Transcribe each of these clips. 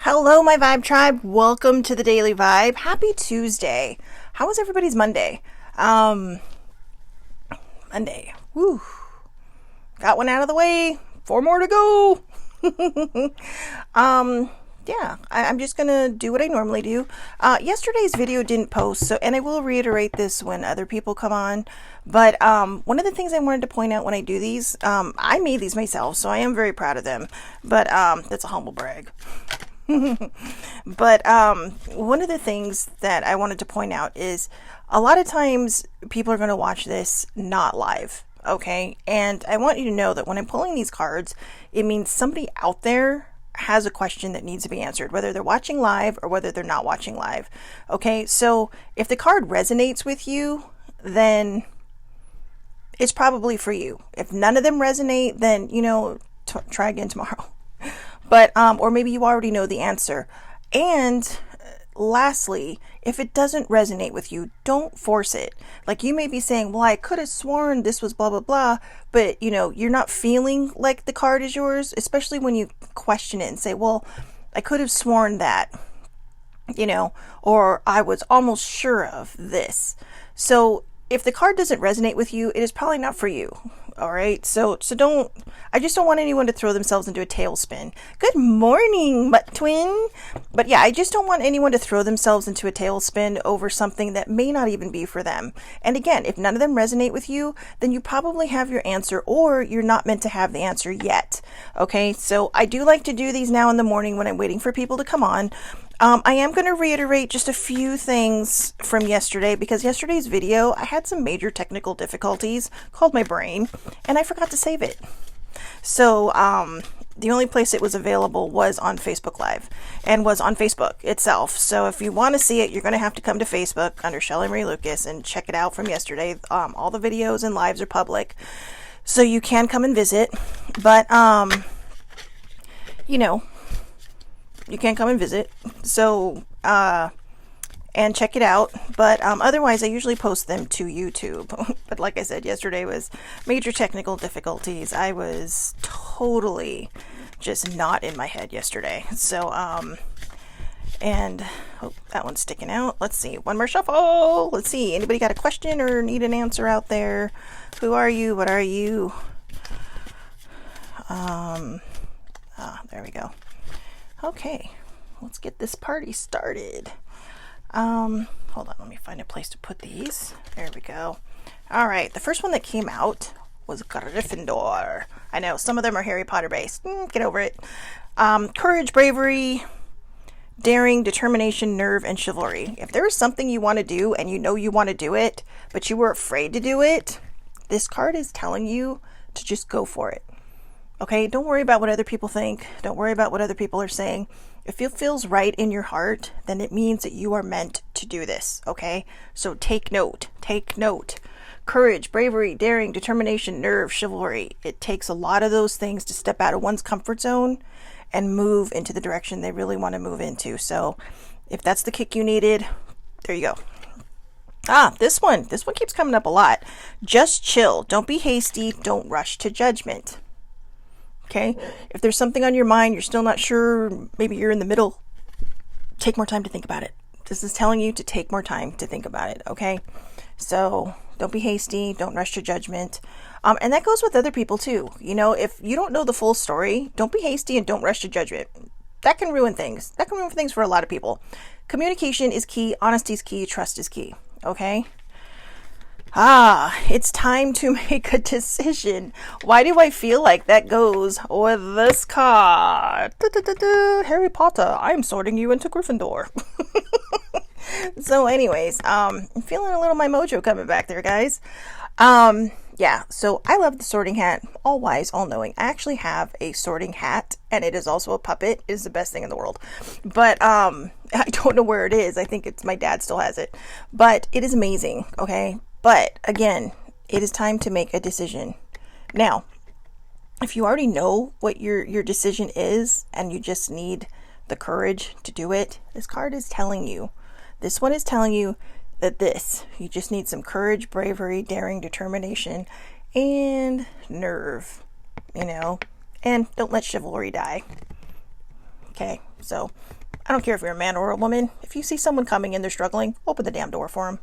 Hello, my Vibe Tribe. Welcome to the Daily Vibe. Happy Tuesday. How was everybody's Monday? Monday. Woo. Got one out of the way. 4 more to go. I'm just gonna do what I normally do. Yesterday's video didn't post, and I will reiterate this when other people come on. But one of the things I wanted to point out when I do these, I made these myself, so I am very proud of them. But that's a humble brag. But one of the things that I wanted to point out is a lot of times people are going to watch this not live, okay? And I want you to know that when I'm pulling these cards, it means somebody out there has a question that needs to be answered, whether they're watching live or whether they're not watching live, okay? So if the card resonates with you, then it's probably for you. If none of them resonate, then, try again tomorrow. But, or maybe you already know the answer. And lastly, if it doesn't resonate with you, don't force it. Like you may be saying, well, I could have sworn this was blah, blah, blah, but you're not feeling like the card is yours, especially when you question it and say, well, I could have sworn that, or I was almost sure of this. So if the card doesn't resonate with you, it is probably not for you. All right. So I just don't want anyone to throw themselves into a tailspin. Good morning, Mutt Twin. But yeah, I just don't want anyone to throw themselves into a tailspin over something that may not even be for them. And again, if none of them resonate with you, then you probably have your answer, or you're not meant to have the answer yet. Okay. So I do like to do these now in the morning when I'm waiting for people to come on. I am going to reiterate just a few things from yesterday, because yesterday's video, I had some major technical difficulties, called my brain, and I forgot to save it. So, the only place it was available was on Facebook Live, and was on Facebook itself. So if you want to see it, you're going to have to come to Facebook under Shelly Marie Lucas and check it out from yesterday. All the videos and lives are public, so you can come and visit. But, you can come and visit. So, and check it out. But otherwise, I usually post them to YouTube. But like I said, yesterday was major technical difficulties. I was totally just not in my head yesterday. So, and that one's sticking out. Let's see. One more shuffle. Let's see. Anybody got a question or need an answer out there? Who are you? What are you? There we go. Okay, let's get this party started. Hold on, let me find a place to put these. There we go. All right, the first one that came out was Gryffindor. I know, some of them are Harry Potter based. Get over it. Courage, bravery, daring, determination, nerve, and chivalry. If there is something you want to do and you know you want to do it, but you were afraid to do it, this card is telling you to just go for it. Okay, don't worry about what other people think. Don't worry about what other people are saying. If it feels right in your heart, then it means that you are meant to do this, okay? So take note. Take note. Courage, bravery, daring, determination, nerve, chivalry. It takes a lot of those things to step out of one's comfort zone and move into the direction they really want to move into. So if that's the kick you needed, there you go. This one keeps coming up a lot. Just chill. Don't be hasty. Don't rush to judgment. Okay, if there's something on your mind, you're still not sure, maybe you're in the middle, take more time to think about it. This is telling you to take more time to think about it, okay? So don't be hasty, don't rush to judgment. And that goes with other people too. If you don't know the full story, don't be hasty and don't rush to judgment. That can ruin things. That can ruin things for a lot of people. Communication is key, honesty is key, trust is key, okay? It's time to make a decision. Why do I feel like that goes with this card? Harry Potter, I'm sorting you into Gryffindor. So anyways, I'm feeling a little my mojo coming back there, guys. Yeah, so I love the sorting hat. All wise, all knowing. I actually have a sorting hat, and it is also a puppet. It is the best thing in the world. But I don't know where it is. I think it's my dad still has it. But it is amazing, okay? But again, it is time to make a decision. Now, if you already know what your decision is and you just need the courage to do it, this card is telling you. This one is telling you that you just need some courage, bravery, daring, determination, and nerve, and don't let chivalry die. Okay, so I don't care if you're a man or a woman. If you see someone coming and they're struggling, open the damn door for them.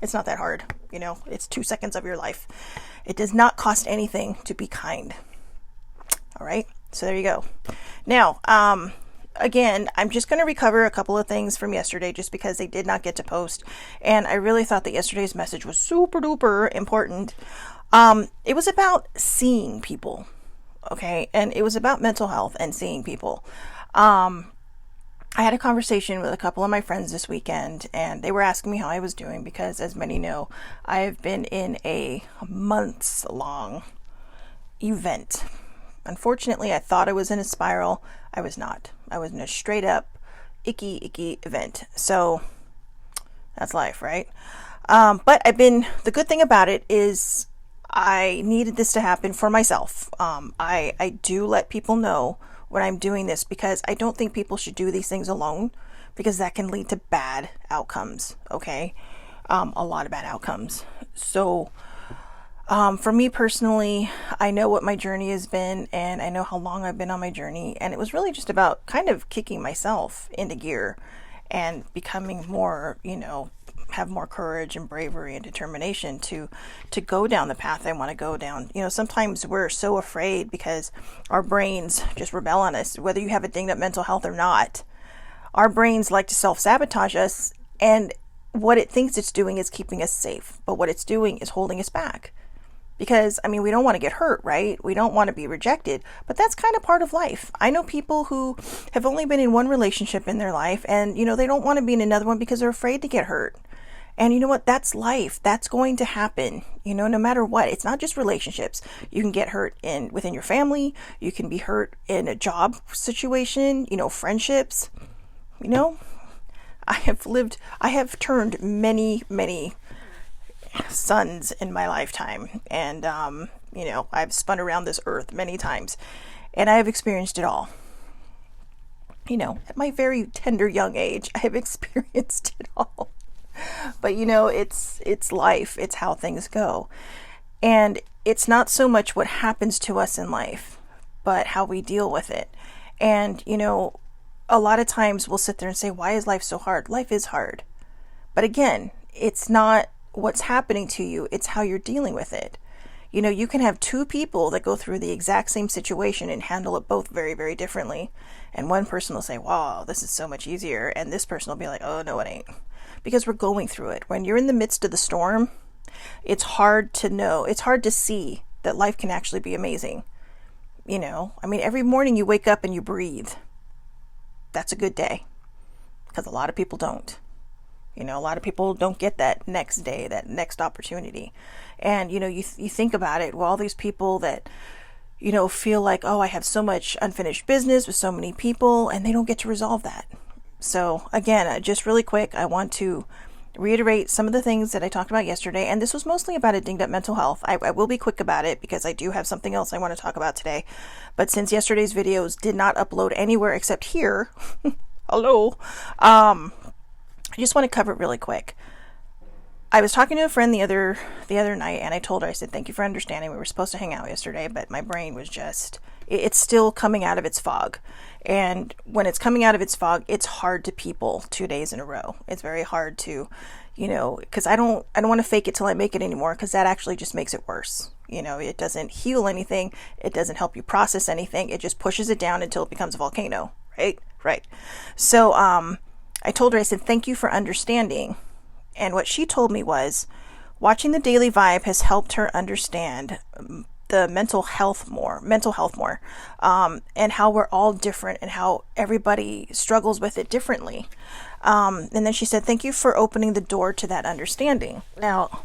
It's not that hard. It's 2 seconds of your life. It does not cost anything to be kind. All right, so there you go. Now, again, I'm just going to recover a couple of things from yesterday just because they did not get to post. And I really thought that yesterday's message was super duper important. It was about seeing people. Okay. And it was about mental health and seeing people. I had a conversation with a couple of my friends this weekend, and they were asking me how I was doing because, as many know, I have been in a months-long event. Unfortunately, I thought I was in a spiral. I was not. I was in a straight-up icky event. So that's life, right? But the good thing about it is I needed this to happen for myself. I do let people know when I'm doing this because I don't think people should do these things alone because that can lead to bad outcomes. Okay. A lot of bad outcomes. So, for me personally, I know what my journey has been and I know how long I've been on my journey. And it was really just about kind of kicking myself into gear and becoming more, have more courage and bravery and determination to go down the path I want to go down. Sometimes we're so afraid because our brains just rebel on us, whether you have a dinged up mental health or not. Our brains like to self-sabotage us, and what it thinks it's doing is keeping us safe, but what it's doing is holding us back. Because, we don't want to get hurt, right? We don't want to be rejected, but that's kind of part of life. I know people who have only been in one relationship in their life and, they don't want to be in another one because they're afraid to get hurt. And you know what? That's life. That's going to happen, no matter what. It's not just relationships. You can get hurt within your family. You can be hurt in a job situation, friendships. I have turned many, many sons in my lifetime. And, I've spun around this earth many times and I have experienced it all. At my very tender young age, I have experienced it all. But it's life. It's how things go. And it's not so much what happens to us in life, but how we deal with it. And, a lot of times we'll sit there and say, why is life so hard? Life is hard. But again, it's not what's happening to you. It's how you're dealing with it. You can have two people that go through the exact same situation and handle it both very, very differently. And one person will say, wow, this is so much easier. And this person will be like, oh, no, it ain't. Because we're going through it. When you're in the midst of the storm, it's hard to know. It's hard to see that life can actually be amazing. Every morning you wake up and you breathe. That's a good day. Because a lot of people don't. A lot of people don't get that next day, that next opportunity. And, you think about it. Well, all these people that, feel like, oh, I have so much unfinished business with so many people, and they don't get to resolve that. So again, just really quick, I want to reiterate some of the things that I talked about yesterday. And this was mostly about a dinged up mental health. I will be quick about it because I do have something else I want to talk about today. But since yesterday's videos did not upload anywhere except here, hello, I just want to cover it really quick. I was talking to a friend the other night and I told her, I said, thank you for understanding. We were supposed to hang out yesterday, but my brain was it's still coming out of its fog. And when it's coming out of its fog, it's hard to people 2 days in a row. It's very hard to, because I don't want to fake it till I make it anymore, because that actually just makes it worse. It doesn't heal anything. It doesn't help you process anything. It just pushes it down until it becomes a volcano. Right. So, I told her, I said, thank you for understanding. And what she told me was, watching the Daily Vibe has helped her understand the mental health more, and how we're all different and how everybody struggles with it differently. And then she said, thank you for opening the door to that understanding. Now,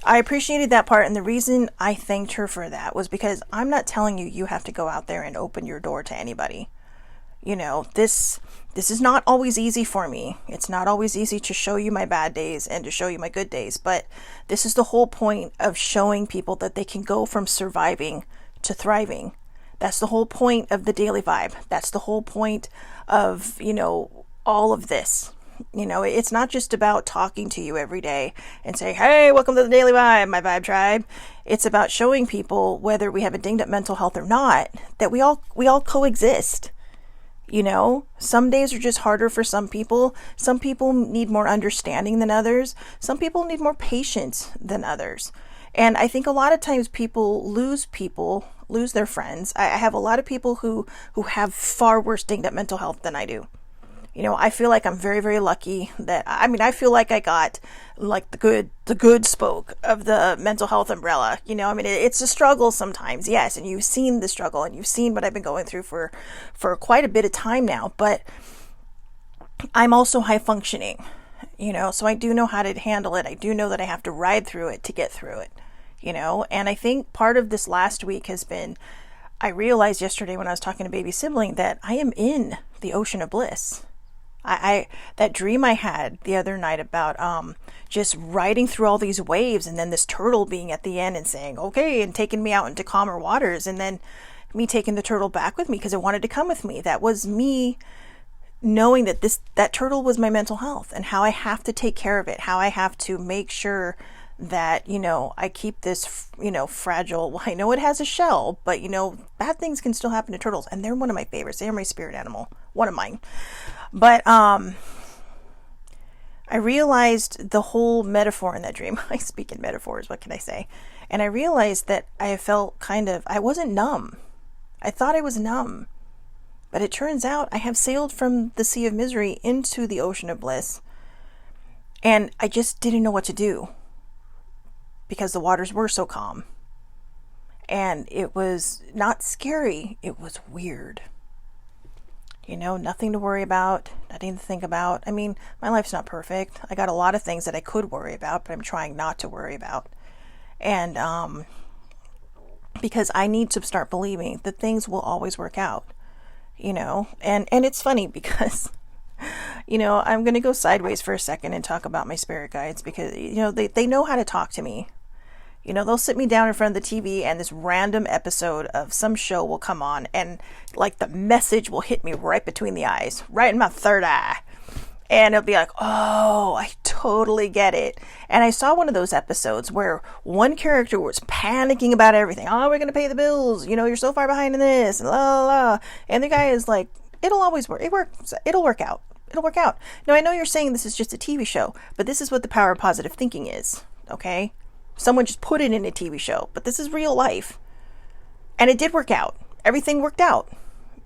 I appreciated that part. And the reason I thanked her for that was because I'm not telling you have to go out there and open your door to anybody. This is not always easy for me. It's not always easy to show you my bad days and to show you my good days, but this is the whole point of showing people that they can go from surviving to thriving. That's the whole point of the Daily Vibe. That's the whole point of, all of this. It's not just about talking to you every day and saying, hey, welcome to the Daily Vibe, my Vibe tribe. It's about showing people, whether we have a dinged up mental health or not, that we all coexist. You know, some days are just harder for some people. Some people need more understanding than others. Some people need more patience than others. And I think a lot of times people, lose their friends. I have a lot of people who have far worse dinged up mental health than I do. You know, I feel like I'm very, very lucky that, I feel like I got like the good spoke of the mental health umbrella. You know, it's a struggle sometimes, yes. And you've seen the struggle and you've seen what I've been going through for quite a bit of time now, but I'm also high functioning, you know, so I do know how to handle it. I do know that I have to ride through it to get through it, you know, and I think part of this last week has been, I realized yesterday when I was talking to baby sibling that I am in the ocean of bliss. That dream I had the other night about just riding through all these waves and then this turtle being at the end and saying, okay, and taking me out into calmer waters, and then me taking the turtle back with me because it wanted to come with me. That was me knowing that that turtle was my mental health and how I have to take care of it, how I have to make sure that, you know, I keep this, you know, fragile. Well, I know it has a shell, but, you know, bad things can still happen to turtles. And they're one of my favorites. They're my spirit animal, one of mine. But I realized the whole metaphor in that dream. I speak in metaphors, what can I say? And I realized that I felt I wasn't numb. I thought I was numb. But it turns out I have sailed from the sea of misery into the ocean of bliss. And I just didn't know what to do because the waters were so calm. And it was not scary, it was weird. You know, nothing to worry about, nothing to think about. I mean, my life's not perfect. I got a lot of things that I could worry about, but I'm trying not to worry about. And because I need to start believing that things will always work out, you know. And it's funny because, you know, I'm going to go sideways for a second and talk about my spirit guides because, you know, they know how to talk to me. You know, they'll sit me down in front of the TV and this random episode of some show will come on and like the message will hit me right between the eyes, right in my third eye. And it'll be like, oh, I totally get it. And I saw one of those episodes where one character was panicking about everything. Oh, we're going to pay the bills. You know, you're so far behind in this and la la la. And the guy is like, it'll always work. It'll work out. It'll work out. Now, I know you're saying this is just a TV show, but this is what the power of positive thinking is. Okay? Someone just put it in a TV show, but this is real life. And it did work out. Everything worked out.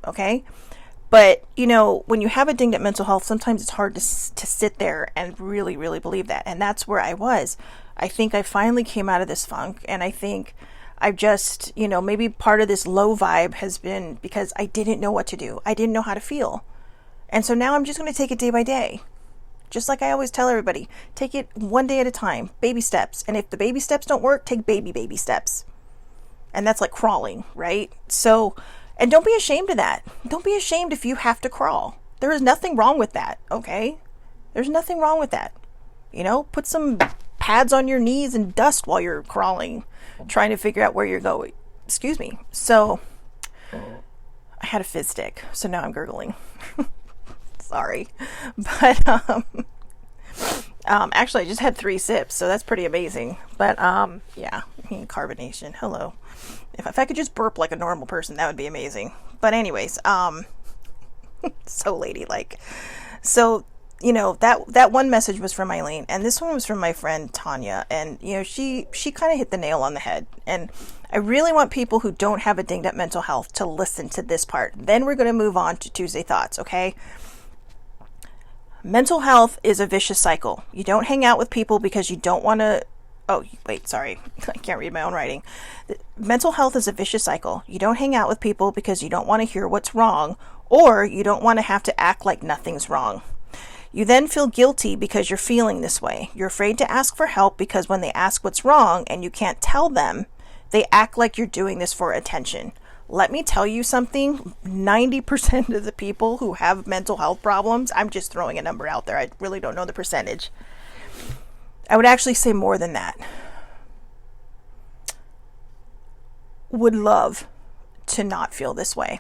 Okay? But, you know, when you have a dinged up mental health, sometimes it's hard to sit there and really, really believe that. And that's where I was. I think I finally came out of this funk. And I think I've just, you know, maybe part of this low vibe has been because I didn't know what to do. I didn't know how to feel. And so now I'm just going to take it day by day. Just like I always tell everybody, take it one day at a time, baby steps. And if the baby steps don't work, take baby steps. And that's like crawling, right? So, and don't be ashamed of that. Don't be ashamed if you have to crawl. There is nothing wrong with that, okay? There's nothing wrong with that. You know, put some pads on your knees and dust while you're crawling, trying to figure out where you're going. Excuse me. So, I had a fizz stick, so now I'm gurgling. Sorry. But actually I just had 3 sips, so that's pretty amazing. But yeah, carbonation. Hello. If I could just burp like a normal person, that would be amazing. But anyways, so ladylike. So, you know, that one message was from Eileen, and this one was from my friend Tanya, and you know, she kind of hit the nail on the head. And I really want people who don't have a dinged up mental health to listen to this part. Then we're going to move on to Tuesday Thoughts, okay? Mental health is a vicious cycle. You don't hang out with people because you don't want to... Oh, wait, sorry. I can't read my own writing. Mental health is a vicious cycle. You don't hang out with people because you don't want to hear what's wrong, or you don't want to have to act like nothing's wrong. You then feel guilty because you're feeling this way. You're afraid to ask for help because when they ask what's wrong and you can't tell them, they act like you're doing this for attention. Let me tell you something, 90% of the people who have mental health problems, I'm just throwing a number out there, I really don't know the percentage. I would actually say more than that. Would love to not feel this way.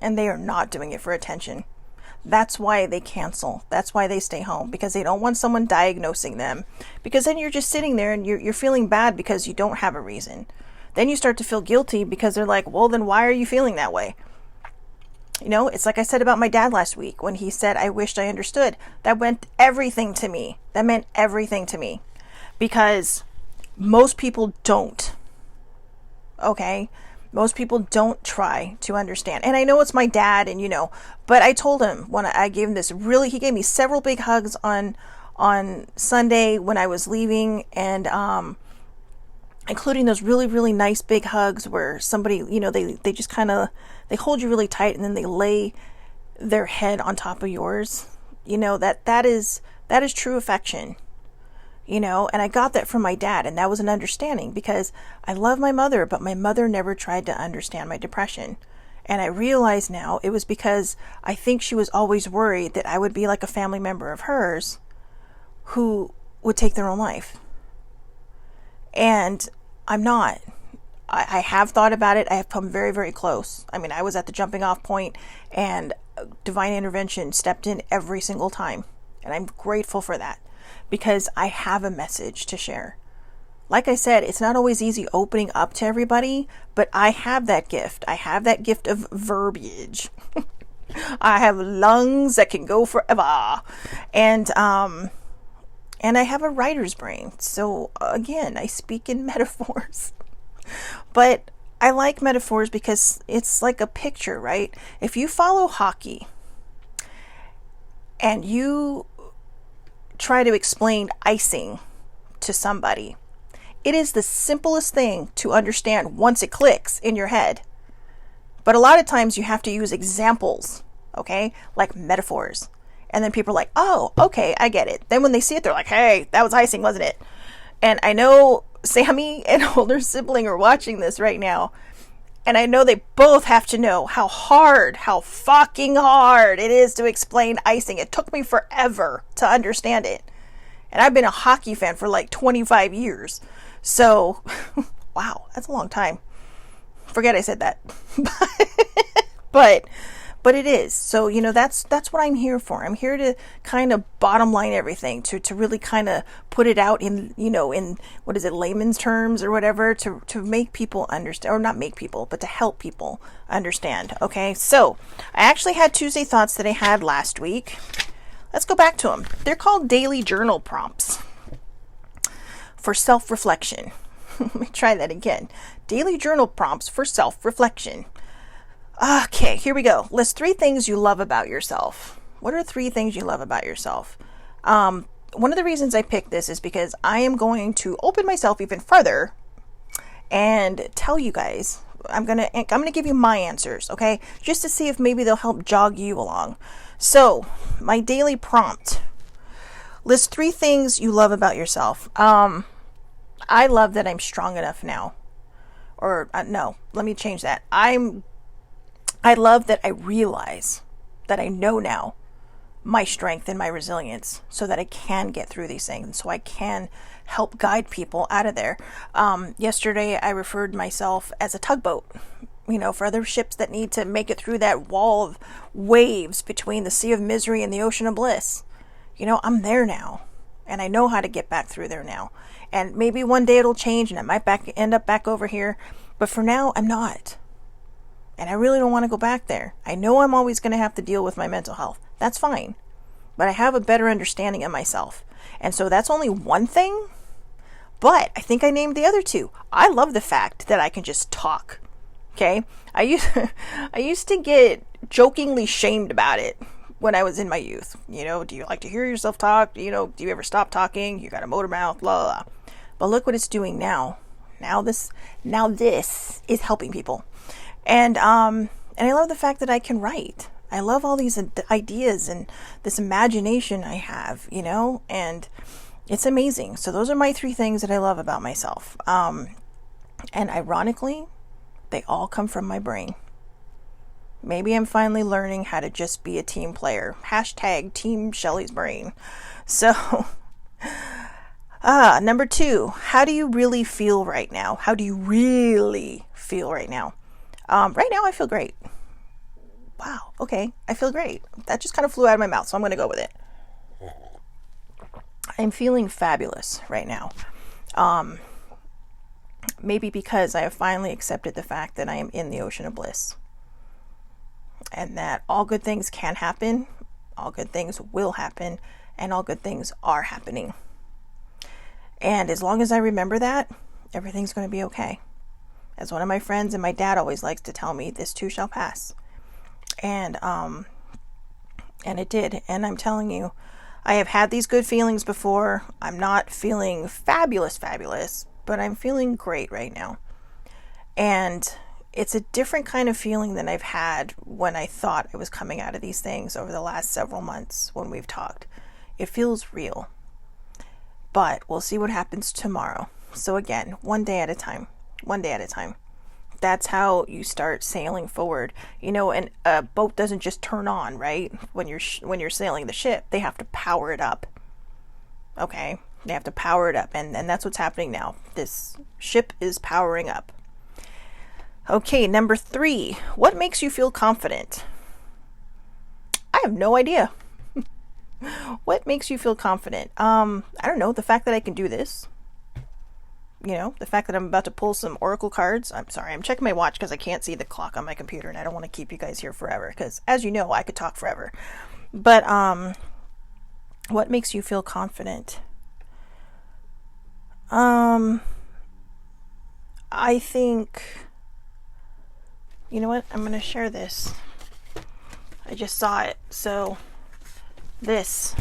And they are not doing it for attention. That's why they cancel. That's why they stay home. Because they don't want someone diagnosing them. Because then you're just sitting there and you're feeling bad because you don't have a reason. Then you start to feel guilty because they're like, well, then why are you feeling that way? You know, it's like I said about my dad last week when he said, I wished I understood. That meant everything to me. That meant everything to me. Because most people don't. Okay? Most people don't try to understand. And I know it's my dad, and you know, but I told him when I gave him this he gave me several big hugs on Sunday when I was leaving, and including those really, really nice big hugs where somebody, you know, they just kind of, they hold you really tight and then they lay their head on top of yours. You know, that is true affection. You know, and I got that from my dad, and that was an understanding because I love my mother, but my mother never tried to understand my depression. And I realize now it was because I think she was always worried that I would be like a family member of hers who would take their own life. And I'm not. I have thought about it. I have come very, very close. I mean, I was at the jumping off point, and divine intervention stepped in every single time. And I'm grateful for that because I have a message to share. Like I said, it's not always easy opening up to everybody, but I have that gift. I have that gift of verbiage. I have lungs that can go forever. And I have a writer's brain. So again, I speak in metaphors. But I like metaphors because it's like a picture, right? If you follow hockey and you try to explain icing to somebody, it is the simplest thing to understand once it clicks in your head. But a lot of times you have to use examples, okay? Like metaphors. And then people are like, oh, okay, I get it. Then when they see it, they're like, hey, that was icing, wasn't it? And I know Sammy and older sibling are watching this right now. And I know they both have to know how fucking hard it is to explain icing. It took me forever to understand it. And I've been a hockey fan for like 25 years. So, wow, that's a long time. Forget I said that. But it is. So, you know, that's what I'm here for. I'm here to kind of bottom line everything, to really kind of put it out in, you know, in, what is it, layman's terms or whatever, to make people understand, or not make people, but to help people understand. Okay. So I actually had Tuesday thoughts that I had last week. Let's go back to them. They're called daily journal prompts for self-reflection. Let me try that again. Daily journal prompts for self-reflection. Okay, here we go. List 3 things you love about yourself. What are 3 things you love about yourself? One of the reasons I picked this is because I am going to open myself even further and tell you guys. I'm gonna give you my answers, okay? Just to see if maybe they'll help jog you along. So, my daily prompt. List 3 things you love about yourself. I love that I'm strong enough now. Or no, let me change that. I love that I realize that I know now my strength and my resilience so that I can get through these things and so I can help guide people out of there. Yesterday, I referred myself as a tugboat, you know, for other ships that need to make it through that wall of waves between the sea of misery and the ocean of bliss. You know, I'm there now and I know how to get back through there now. And maybe one day it'll change and I might end up back over here. But for now, I'm not. And I really don't want to go back there. I know I'm always going to have to deal with my mental health. That's fine. But I have a better understanding of myself. And so that's only one thing. But I think I named the other 2. I love the fact that I can just talk. Okay? I used to get jokingly shamed about it when I was in my youth. You know, do you like to hear yourself talk? You know, do you ever stop talking? You got a motor mouth, blah, blah, blah. But look what it's doing now. Now this is helping people. And I love the fact that I can write. I love all these ideas and this imagination I have, you know, and it's amazing. So those are my 3 things that I love about myself. And ironically, they all come from my brain. Maybe I'm finally learning how to just be a team player. # Team Shelly's Brain. So, number 2, how do you really feel right now? How do you really feel right now? Right now, I feel great. Wow. Okay. I feel great. That just kind of flew out of my mouth, so I'm going to go with it. I'm feeling fabulous right now. Maybe because I have finally accepted the fact that I am in the ocean of bliss. and that all good things can happen, all good things will happen, and all good things are happening. And as long as I remember that, everything's going to be okay. As one of my friends and my dad always likes to tell me, this too shall pass. And it did. And I'm telling you, I have had these good feelings before. I'm not feeling fabulous, but I'm feeling great right now. And it's a different kind of feeling than I've had when I thought I was coming out of these things over the last several months when we've talked. It feels real. But we'll see what happens tomorrow. So again, one day at a time. That's how you start sailing forward. You know, and a boat doesn't just turn on, right? When you're sailing the ship, they have to power it up. Okay? They have to power it up, and that's what's happening now. This ship is powering up. Okay, number 3. What makes you feel confident? I have no idea. What makes you feel confident? I don't know. The fact that I can do this. You know, the fact that I'm about to pull some oracle cards. I'm sorry, I'm checking my watch because I can't see the clock on my computer, and I don't want to keep you guys here forever because, as you know, I could talk forever. But what makes you feel confident? I think, you know what? I'm going to share this. I just saw it. So this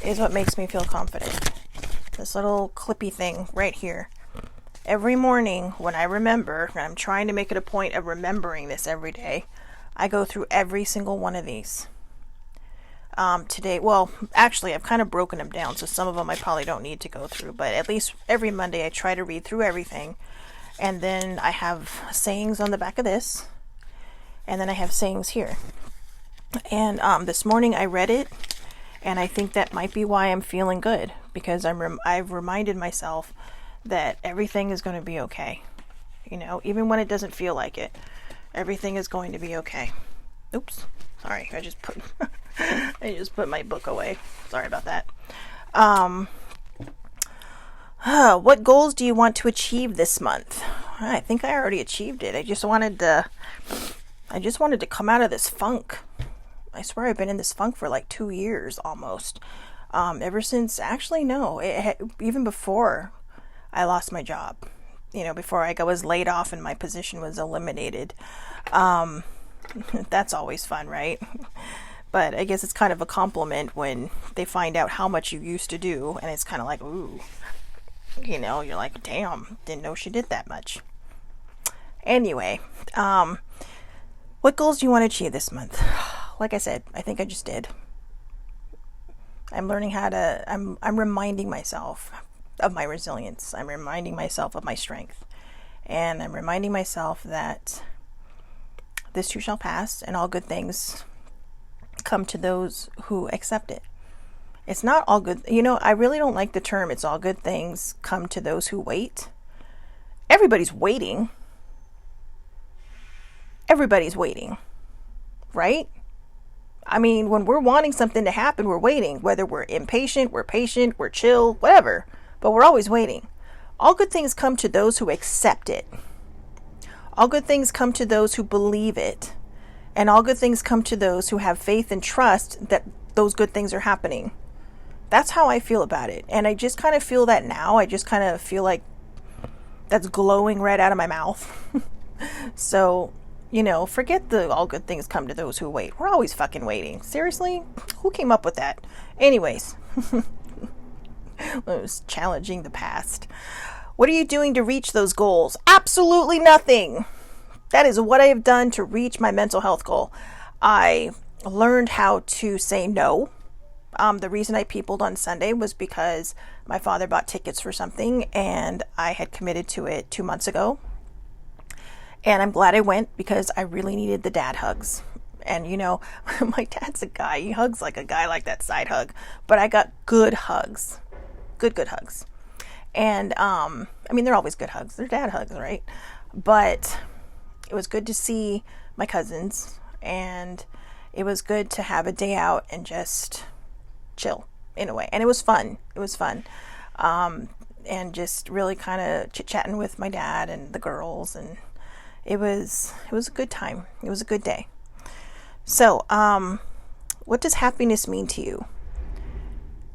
is what makes me feel confident. This little clippy thing right here. Every morning when I remember, and I'm trying to make it a point of remembering this every day, I go through every single one of these. Today, well, actually, I've kind of broken them down, so some of them I probably don't need to go through, but at least every Monday I try to read through everything. And then I have sayings on the back of this, and then I have sayings here. And this morning I read it, and I think that might be why I'm feeling good, because I've reminded myself that everything is going to be okay. You know, even when it doesn't feel like it, everything is going to be okay. Oops, sorry, I just put my book away. Sorry about that. What goals do you want to achieve this month? I think I already achieved it. I just wanted to come out of this funk. I swear I've been in this funk for like 2 years almost. Ever since, actually no, even before I lost my job, you know, before I was laid off and my position was eliminated. That's always fun, right? But I guess it's kind of a compliment when they find out how much you used to do, and it's kind of like, ooh, you know, you're like, damn, didn't know she did that much. Anyway, what goals do you want to achieve this month? Like I said, I think I just did. I'm learning how to, I'm reminding myself of my resilience. I'm reminding myself of my strength. And I'm reminding myself that this too shall pass, and all good things come to those who accept it. It's not all good. You know, I really don't like the term, it's all good things come to those who wait. Everybody's waiting. Everybody's waiting. Right? I mean, when we're wanting something to happen, we're waiting. Whether we're impatient, we're patient, we're chill, whatever. But we're always waiting. All good things come to those who accept it. All good things come to those who believe it. And all good things come to those who have faith and trust that those good things are happening. That's how I feel about it. And I just kind of feel that now. I just kind of feel like that's glowing right out of my mouth. So, you know, forget the all good things come to those who wait. We're always fucking waiting. Seriously? Who came up with that? Anyways. It was challenging the past. What are you doing to reach those goals? Absolutely nothing. That is what I have done to reach my mental health goal. I learned how to say no. The reason I peopled on Sunday was because my father bought tickets for something and I had committed to it 2 months ago. And I'm glad I went because I really needed the dad hugs. And you know, my dad's a guy. He hugs like a guy, like that side hug. But I got good hugs. Good hugs. And, I mean, they're always good hugs. They're dad hugs, right? But it was good to see my cousins, and it was good to have a day out and just chill in a way. And it was fun. And just really kind of chit-chatting with my dad and the girls, and it was a good time. It was a good day. So, what does happiness mean to you?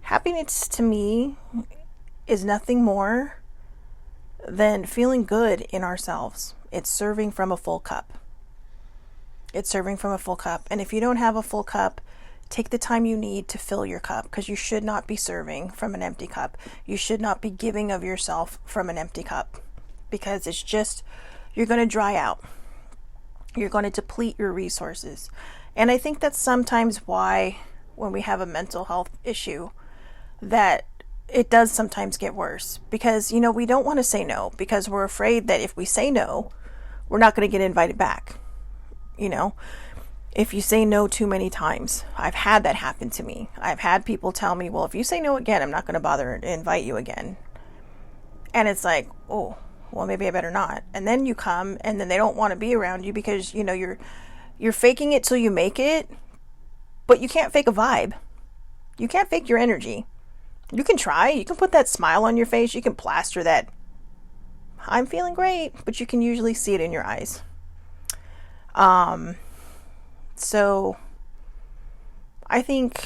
Happiness to me is nothing more than feeling good in ourselves. It's serving from a full cup. It's serving from a full cup. And if you don't have a full cup, take the time you need to fill your cup, because you should not be serving from an empty cup. You should not be giving of yourself from an empty cup, because it's just, you're going to dry out. You're going to deplete your resources. And I think that's sometimes why when we have a mental health issue, that it does sometimes get worse, because, we don't want to say no, because we're afraid that if we say no, we're not going to get invited back. If you say no too many times, I've had that happen to me. I've had people tell me, well, if you say no again, I'm not going to bother to invite you again. And it's like, oh, well, maybe I better not. And then you come, and then they don't want to be around you because, you're faking it till you make it, but you can't fake a vibe. You can't fake your energy. You can try. You can put that smile on your face. You can plaster that, I'm feeling great, but you can usually see it in your eyes. So I think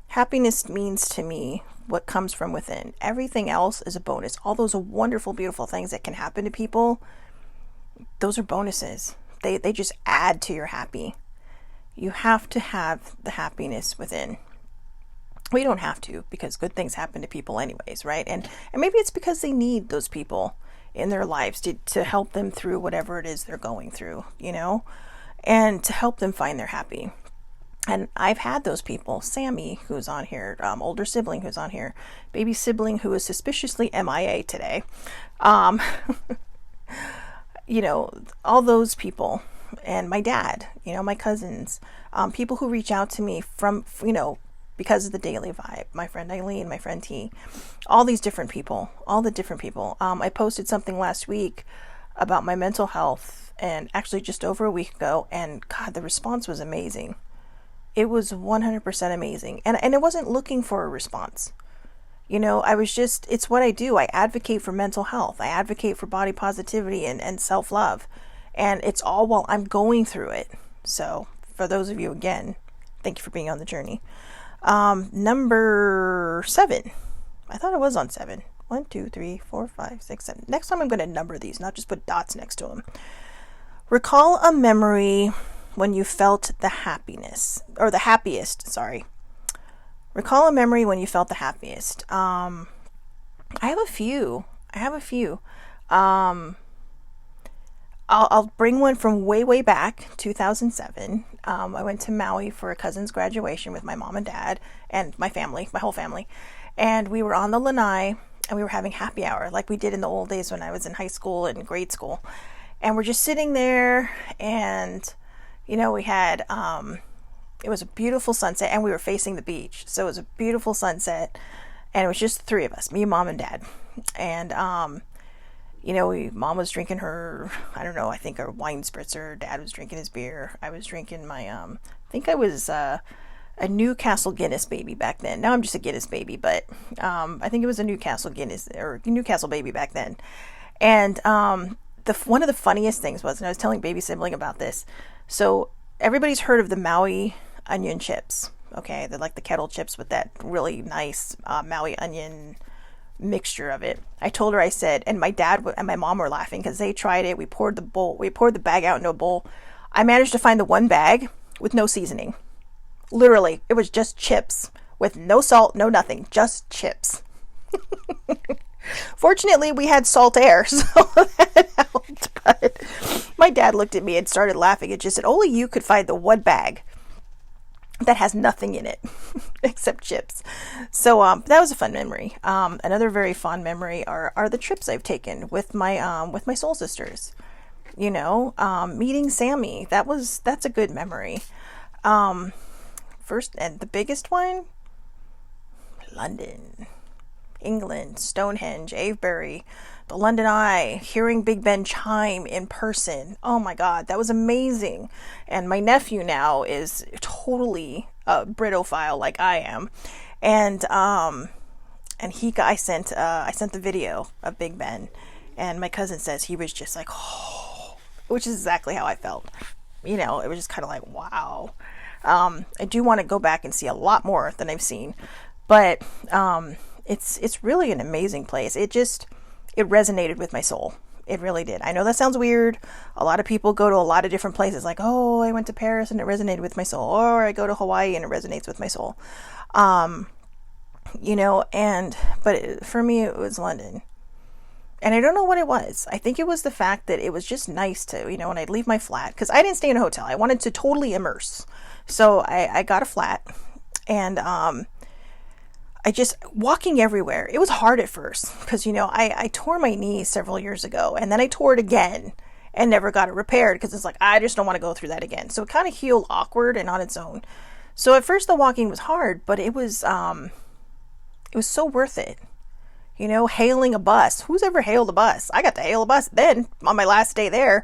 happiness means to me what comes from within. Everything else is a bonus. All those wonderful, beautiful things that can happen to people, those are bonuses. They just add to your happy. You have to have the happiness within. We don't have to, because good things happen to people anyways, right? And maybe it's because they need those people in their lives to help them through whatever it is they're going through, and to help them find their happy. And I've had those people. Sammy, who's on here, older sibling who's on here, baby sibling who is suspiciously MIA today. All those people, and my dad, my cousins, people who reach out to me from, because of the daily vibe, my friend Eileen, my friend T, all the different people. I posted something last week about my mental health, and actually just over a week ago, and God, the response was amazing. It was 100% amazing. And I wasn't looking for a response. I was just, it's what I do. I advocate for mental health. I advocate for body positivity and self-love. And it's all while I'm going through it. So for those of you, again, thank you for being on the journey. Number 7. I thought it was on 7. 1, 2, 3, 4, 5, 6, 7. Next time I'm going to number these, not just put dots next to them. Recall a memory when you felt the happiest. Recall a memory when you felt the happiest. I have a few. I'll bring one from way back, 2007. I went to Maui for a cousin's graduation with my mom and dad and my whole family. And we were on the lanai, and we were having happy hour like we did in the old days when I was in high school and grade school. And we're just sitting there, and, we had, it was a beautiful sunset, and we were facing the beach. So it was a beautiful sunset, and it was just the three of us, me, mom, and dad. And, mom was drinking her, I think her wine spritzer. Dad was drinking his beer. I was drinking my, I think I was, a Newcastle Guinness baby back then. Now I'm just a Guinness baby, but, I think it was a Newcastle Guinness, or Newcastle baby back then. And, one of the funniest things was, and I was telling baby sibling about this. So everybody's heard of the Maui onion chips. Okay. They're like the kettle chips with that really nice, Maui onion mixture of it. I told her, I said, and my dad and my mom were laughing because they tried it. We poured the bag out into a bowl. I managed to find the one bag with no seasoning. Literally, it was just chips with no salt, no nothing, just chips. Fortunately, we had salt air, so that helped. But my dad looked at me and started laughing. It just said, only you could find the one bag that has nothing in it except chips. So that was a fun memory. Another very fond memory are the trips I've taken with my soul sisters. Meeting Sammy. That's a good memory. First and the biggest one, London, England, Stonehenge, Avebury, the London Eye, hearing Big Ben chime in person. Oh my God, that was amazing. And my nephew now is totally a Britophile like I am. And I sent the video of Big Ben, and my cousin says he was just like, oh, which is exactly how I felt. you know, it was just kind of like, wow. I do want to go back and see a lot more than I've seen, but it's really an amazing place. It resonated with my soul. It really did. I know that sounds weird. A lot of people go to a lot of different places, like, oh, I went to Paris and it resonated with my soul, or I go to Hawaii and it resonates with my soul. You know, but for me, it was London. And I don't know what it was. I think it was the fact that it was just nice to, you know, when I'd leave my flat, because I didn't stay in a hotel. I wanted to totally immerse. So I got a flat, and I just, walking everywhere, it was hard at first, because, you know, I tore my knee several years ago, and then I tore it again and never got it repaired, because it's like, I just don't want to go through that again. So it kind of healed awkward and on its own. So at first the walking was hard, but it was so worth it. You know, hailing a bus. Who's ever hailed a bus? I got to hail a bus then on my last day there.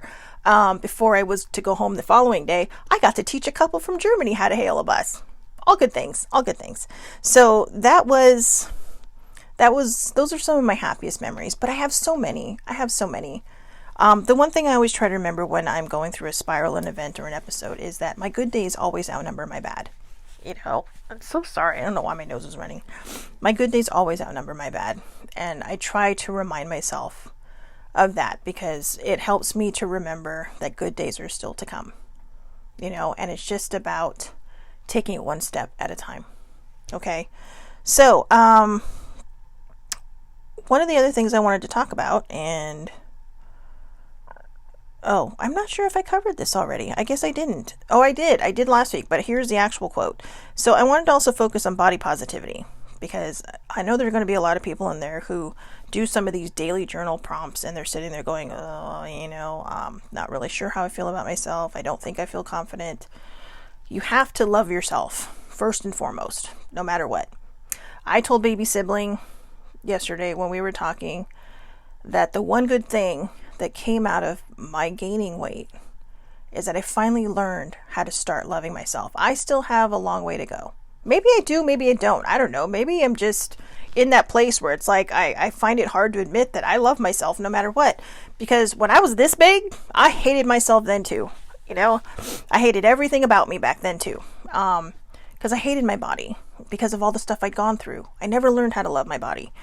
Before I was to go home the following day, I got to teach a couple from Germany how to hail a bus. All good things. All good things. So those are some of my happiest memories, but I have so many. The one thing I always try to remember when I'm going through a spiral, an event, or an episode is that my good days always outnumber my bad. You know, I'm so sorry. I don't know why my nose is running. My good days always outnumber my bad. And I try to remind myself of that, because it helps me to remember that good days are still to come. You know, and it's just about taking it one step at a time. Okay. So, one of the other things I wanted to talk about, and oh, I'm not sure if I covered this already. I guess I didn't. Oh, I did. I did last week, but here's the actual quote. So I wanted to also focus on body positivity, because I know there are going to be a lot of people in there who do some of these daily journal prompts, and they're sitting there going, oh, you know, not really sure how I feel about myself. I don't think I feel confident. You have to love yourself first and foremost, no matter what. I told baby sibling yesterday when we were talking that the one good thing that came out of my gaining weight is that I finally learned how to start loving myself. I still have a long way to go. Maybe I do, maybe I don't. I don't know. Maybe I'm just in that place where it's like I find it hard to admit that I love myself no matter what. Because when I was this big, I hated myself then too. You know, I hated everything about me back then too. Because I hated my body because of all the stuff I'd gone through. I never learned how to love my body.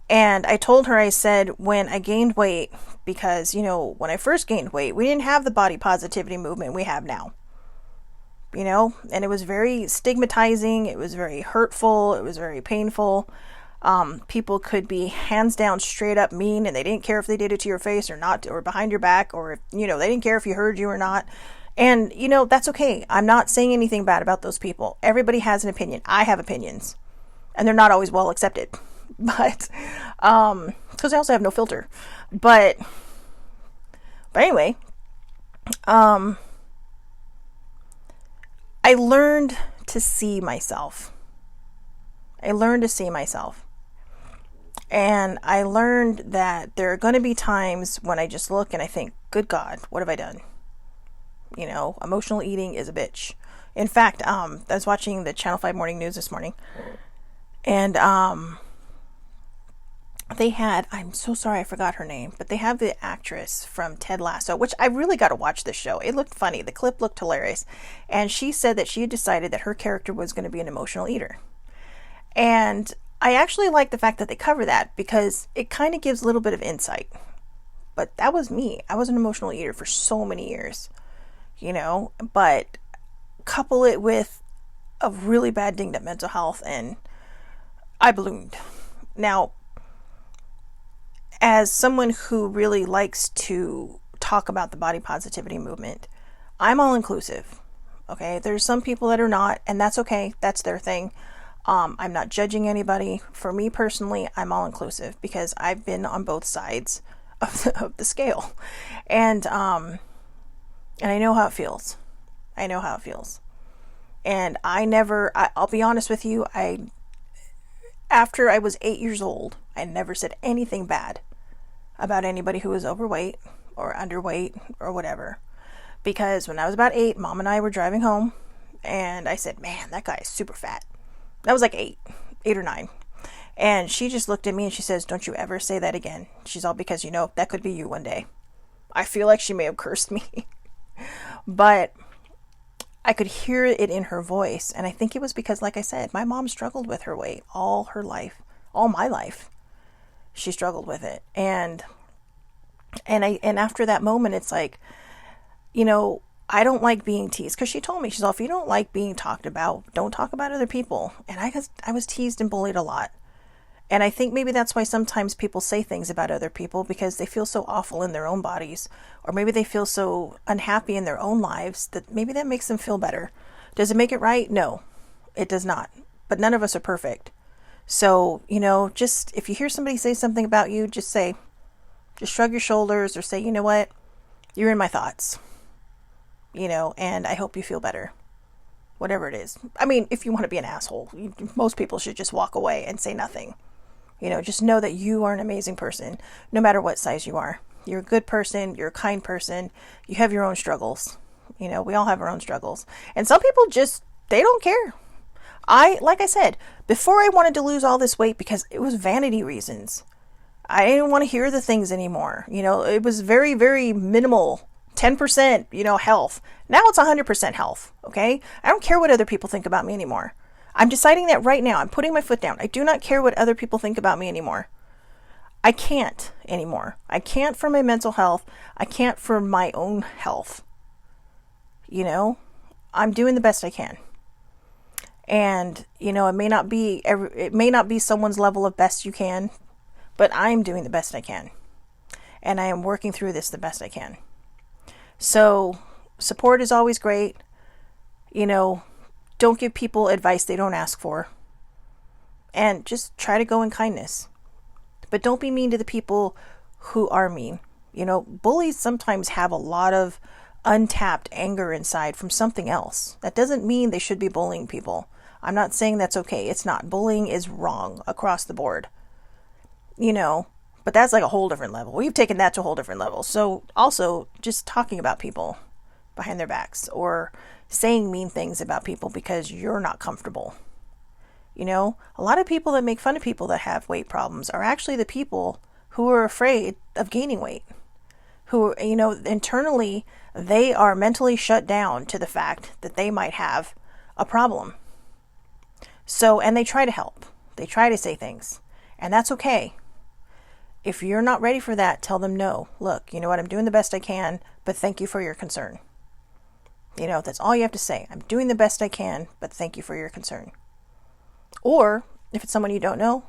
And I told her, I said, when I gained weight, because, you know, when I first gained weight, we didn't have the body positivity movement we have now. You know, and it was very stigmatizing. It was very hurtful. It was very painful. People could be hands down straight up mean, and they didn't care if they did it to your face or not, or behind your back, or if, you know, they didn't care if you heard you or not. And, you know, that's okay. I'm not saying anything bad about those people. Everybody has an opinion. I have opinions, and they're not always well accepted. But, because I also have no filter. But anyway, I learned to see myself. And I learned that there are going to be times when I just look and I think, good God, what have I done? You know, emotional eating is a bitch. In fact, I was watching the Channel 5 morning news this morning, and they had, I'm so sorry I forgot her name, but they have the actress from Ted Lasso, which I really got to watch this show. It looked funny. The clip looked hilarious. And she said that she had decided that her character was going to be an emotional eater. And I actually like the fact that they cover that, because it kind of gives a little bit of insight. But that was me. I was an emotional eater for so many years, you know, but couple it with a really bad dinged up mental health, and I ballooned. Now, as someone who really likes to talk about the body positivity movement, I'm all inclusive. Okay, there's some people that are not, and that's okay. That's their thing. I'm not judging anybody. For me personally, I'm all inclusive, because I've been on both sides of the scale, and I know how it feels. And I'll be honest with you, after I was 8 years old, I never said anything bad about anybody who was overweight or underweight or whatever. Because when I was about 8, Mom and I were driving home, and I said, man, that guy is super fat. That was like 8 or 9. And she just looked at me and she says, don't you ever say that again. She's all, because, you know, that could be you one day. I feel like she may have cursed me. But I could hear it in her voice. And I think it was because, like I said, my mom struggled with her weight all her life, all my life. She struggled with it. And after that moment, it's like, I don't like being teased. Because she told me, she's all, if you don't like being talked about, don't talk about other people. And I was teased and bullied a lot. And I think maybe that's why sometimes people say things about other people, because they feel so awful in their own bodies, or maybe they feel so unhappy in their own lives that maybe that makes them feel better. Does it make it right? No, it does not. But none of us are perfect. So, just if you hear somebody say something about you, just shrug your shoulders or say, you know what, you're in my thoughts, and I hope you feel better. Whatever it is. I mean, if you want to be an asshole, most people should just walk away and say nothing. Just know that you are an amazing person, no matter what size you are. You're a good person. You're a kind person. You have your own struggles. We all have our own struggles. And some people they don't care. Like I said, before I wanted to lose all this weight because it was vanity reasons. I didn't want to hear the things anymore. It was very, very minimal, 10%, health. Now it's 100% health. Okay. I don't care what other people think about me anymore. I'm deciding that right now. I'm putting my foot down. I do not care what other people think about me anymore. I can't anymore. I can't for my mental health. I can't for my own health. I'm doing the best I can. And, it may not be someone's level of best you can, but I'm doing the best I can. And I am working through this the best I can. So support is always great. Don't give people advice they don't ask for. And just try to go in kindness. But don't be mean to the people who are mean. Bullies sometimes have a lot of untapped anger inside from something else. That doesn't mean they should be bullying people. I'm not saying that's okay. It's not. Bullying is wrong across the board. But that's like a whole different level. We've taken that to a whole different level. So also just talking about people behind their backs or saying mean things about people because you're not comfortable. A lot of people that make fun of people that have weight problems are actually the people who are afraid of gaining weight. Who, internally, they are mentally shut down to the fact that they might have a problem. So, and they try to help. They try to say things. And that's okay. If you're not ready for that, tell them no. Look, you know what? I'm doing the best I can, but thank you for your concern. That's all you have to say. I'm doing the best I can, but thank you for your concern. Or if it's someone you don't know,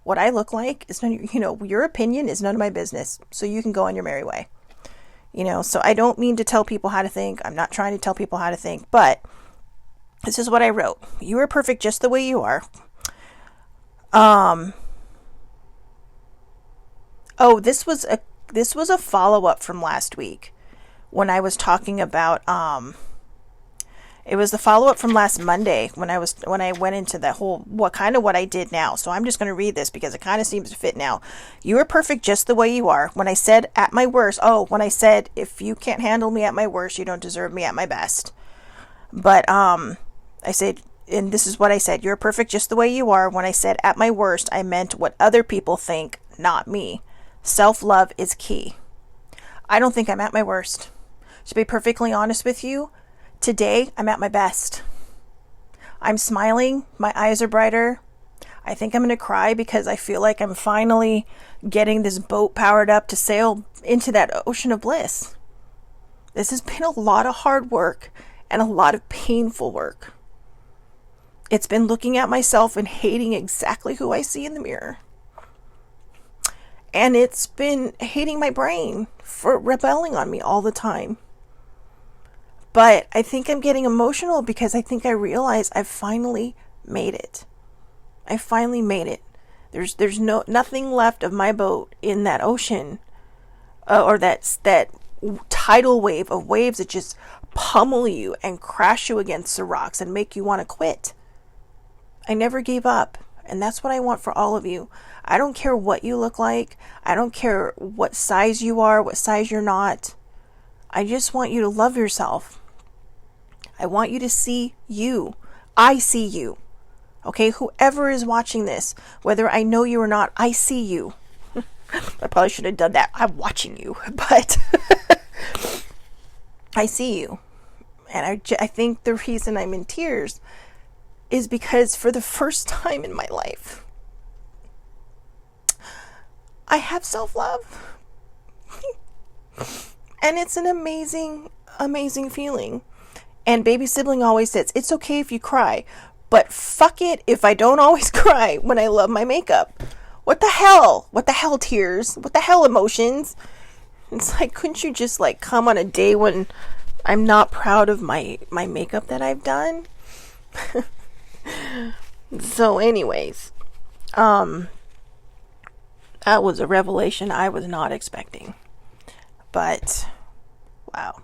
what I look like is none, your opinion is none of my business. So you can go on your merry way. So I don't mean to tell people how to think. I'm not trying to tell people how to think, but this is what I wrote. You are perfect just the way you are. This was a follow-up from last week when I was talking about, it was the follow-up from last Monday when I went into that whole, what I did now. So I'm just going to read this because it kind of seems to fit now. You are perfect just the way you are. When I said at my worst, when I said, if you can't handle me at my worst, you don't deserve me at my best. But, I said, and this is what I said, you're perfect just the way you are. When I said at my worst, I meant what other people think, not me. Self-love is key. I don't think I'm at my worst. To be perfectly honest with you, today I'm at my best. I'm smiling. My eyes are brighter. I think I'm going to cry because I feel like I'm finally getting this boat powered up to sail into that ocean of bliss. This has been a lot of hard work and a lot of painful work. It's been looking at myself and hating exactly who I see in the mirror. And it's been hating my brain for rebelling on me all the time. But I think I'm getting emotional because I think I realize I've finally made it. I finally made it. There's nothing left of my boat in that ocean, or that tidal wave of waves that just pummel you and crash you against the rocks and make you want to quit. I never gave up, and that's what I want for all of you. I don't care what you look like. I don't care what size you are, what size you're not. I just want you to love yourself. I want you to see you. I see you. Okay, whoever is watching this, whether I know you or not, I see you. I probably should have done that. I'm watching you, but I see you. And I think the reason I'm in tears is because for the first time in my life, I have self-love. And it's an amazing, amazing feeling. And baby sibling always says, it's okay if you cry, but fuck it if I don't always cry when I love my makeup. What the hell? What the hell tears? What the hell emotions? It's like, couldn't you just like come on a day when I'm not proud of my makeup that I've done? So anyways, that was a revelation I was not expecting. But wow.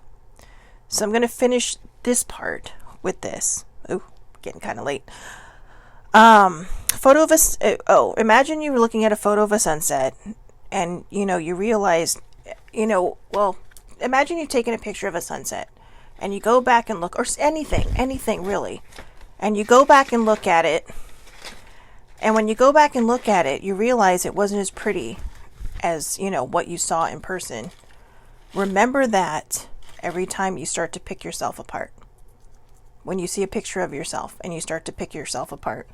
So I'm going to finish this part with this. Ooh, getting kind of late. Photo of us. Imagine you were looking at a photo of a sunset and, you realized, imagine you've taken a picture of a sunset and you go back and look, or anything really. And you go back and look at it. And when you go back and look at it, you realize it wasn't as pretty as, what you saw in person. Remember that every time you start to pick yourself apart. When you see a picture of yourself and you start to pick yourself apart,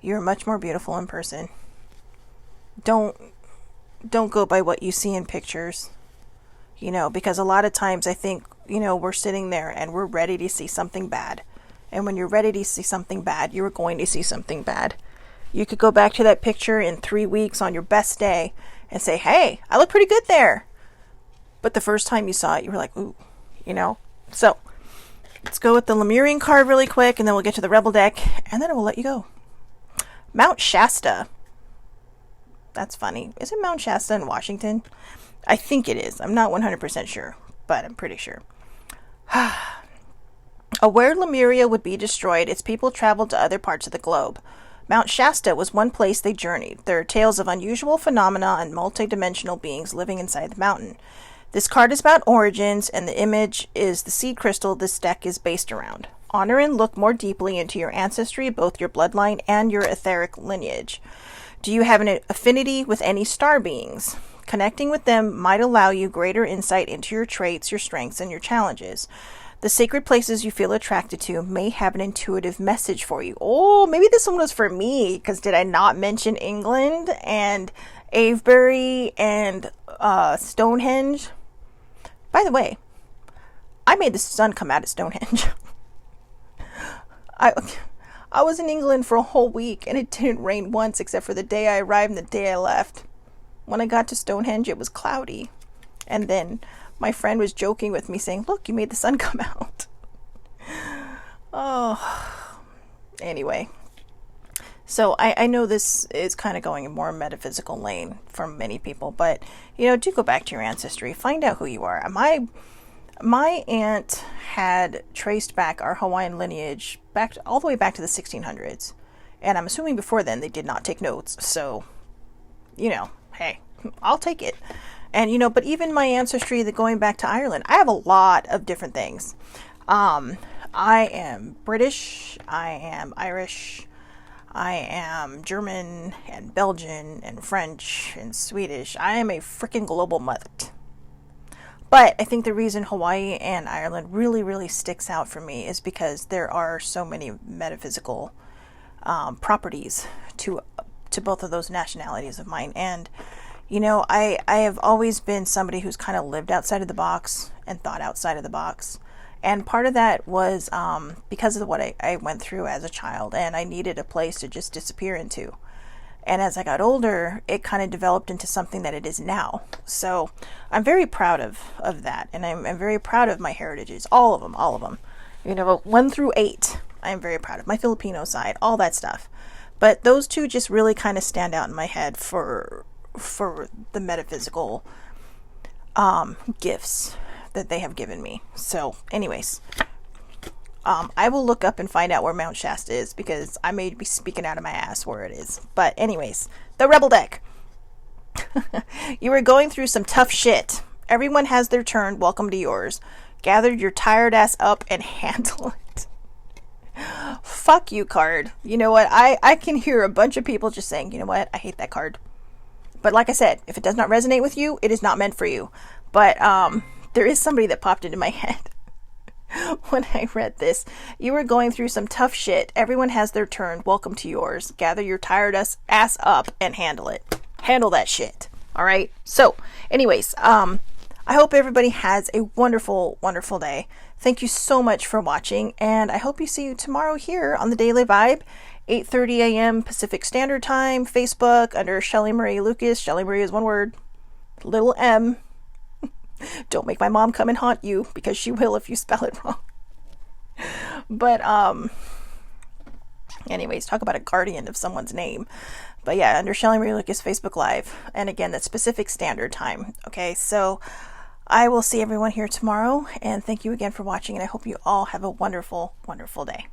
you're much more beautiful in person. Don't go by what you see in pictures, because a lot of times I think, we're sitting there and we're ready to see something bad. And when you're ready to see something bad, you're going to see something bad. You could go back to that picture in 3 weeks on your best day and say, hey, I look pretty good there. But the first time you saw it, you were like, ooh, So, let's go with the Lemurian card really quick, and then we'll get to the Rebel deck, and then we'll let you go. Mount Shasta. That's funny. Is it Mount Shasta in Washington? I think it is. I'm not 100% sure, but I'm pretty sure. Where Lemuria would be destroyed, its people traveled to other parts of the globe. Mount Shasta was one place they journeyed. There are tales of unusual phenomena and multi-dimensional beings living inside the mountain. This card is about origins, and the image is the seed crystal this deck is based around. Honor and look more deeply into your ancestry, both your bloodline and your etheric lineage. Do you have an affinity with any star beings? Connecting with them might allow you greater insight into your traits, your strengths, and your challenges. The sacred places you feel attracted to may have an intuitive message for you. Oh, maybe this one was for me, because did I not mention England and Avebury and Stonehenge? By the way, I made the sun come out at Stonehenge. I was in England for a whole week and it didn't rain once except for the day I arrived and the day I left. When I got to Stonehenge, it was cloudy. And then my friend was joking with me saying, look, you made the sun come out. Oh, anyway. So I know this is kind of going a more metaphysical lane for many people, but, do go back to your ancestry. Find out who you are. My aunt had traced back our Hawaiian lineage all the way back to the 1600s. And I'm assuming before then they did not take notes. So, hey, I'll take it. And, but even my ancestry that going back to Ireland, I have a lot of different things. I am British, I am Irish, I am German and Belgian and French and Swedish. I am a freaking global mutt. But I think the reason Hawaii and Ireland really, really sticks out for me is because there are so many metaphysical properties to both of those nationalities of mine. And, I have always been somebody who's kind of lived outside of the box and thought outside of the box. And part of that was because of what I went through as a child, and I needed a place to just disappear into. And as I got older, it kind of developed into something that it is now. So I'm very proud of that, and I'm very proud of my heritages, all of them. 1 through 8, I am very proud of my Filipino side, all that stuff. But those two just really kind of stand out in my head for the metaphysical gifts that they have given me. So anyways, I will look up and find out where Mount Shasta is, because I may be speaking out of my ass where it is. But anyways, the Rebel deck. You are going through some tough shit. Everyone has their turn. Welcome to yours. Gather your tired ass up and handle it. Fuck you, card. You know what? I can hear a bunch of people just saying, you know what? I hate that card. But like I said, if it does not resonate with you, it is not meant for you. But there is somebody that popped into my head when I read this. You were going through some tough shit. Everyone has their turn. Welcome to yours. Gather your tired ass up and handle it. Handle that shit. All right. So anyways, I hope everybody has a wonderful, wonderful day. Thank you so much for watching, and I hope you see you tomorrow here on the Daily Vibe, 8:30 a.m. Pacific Standard Time, Facebook under Shelly Marie Lucas. Shelly Marie is one word, little M. Don't make my mom come and haunt you, because she will if you spell it wrong. But anyways, talk about a guardian of someone's name. But yeah, under Shelly Marie Lucas Facebook Live, and again, that's Pacific Standard Time. Okay, so I will see everyone here tomorrow, and thank you again for watching, and I hope you all have a wonderful, wonderful day.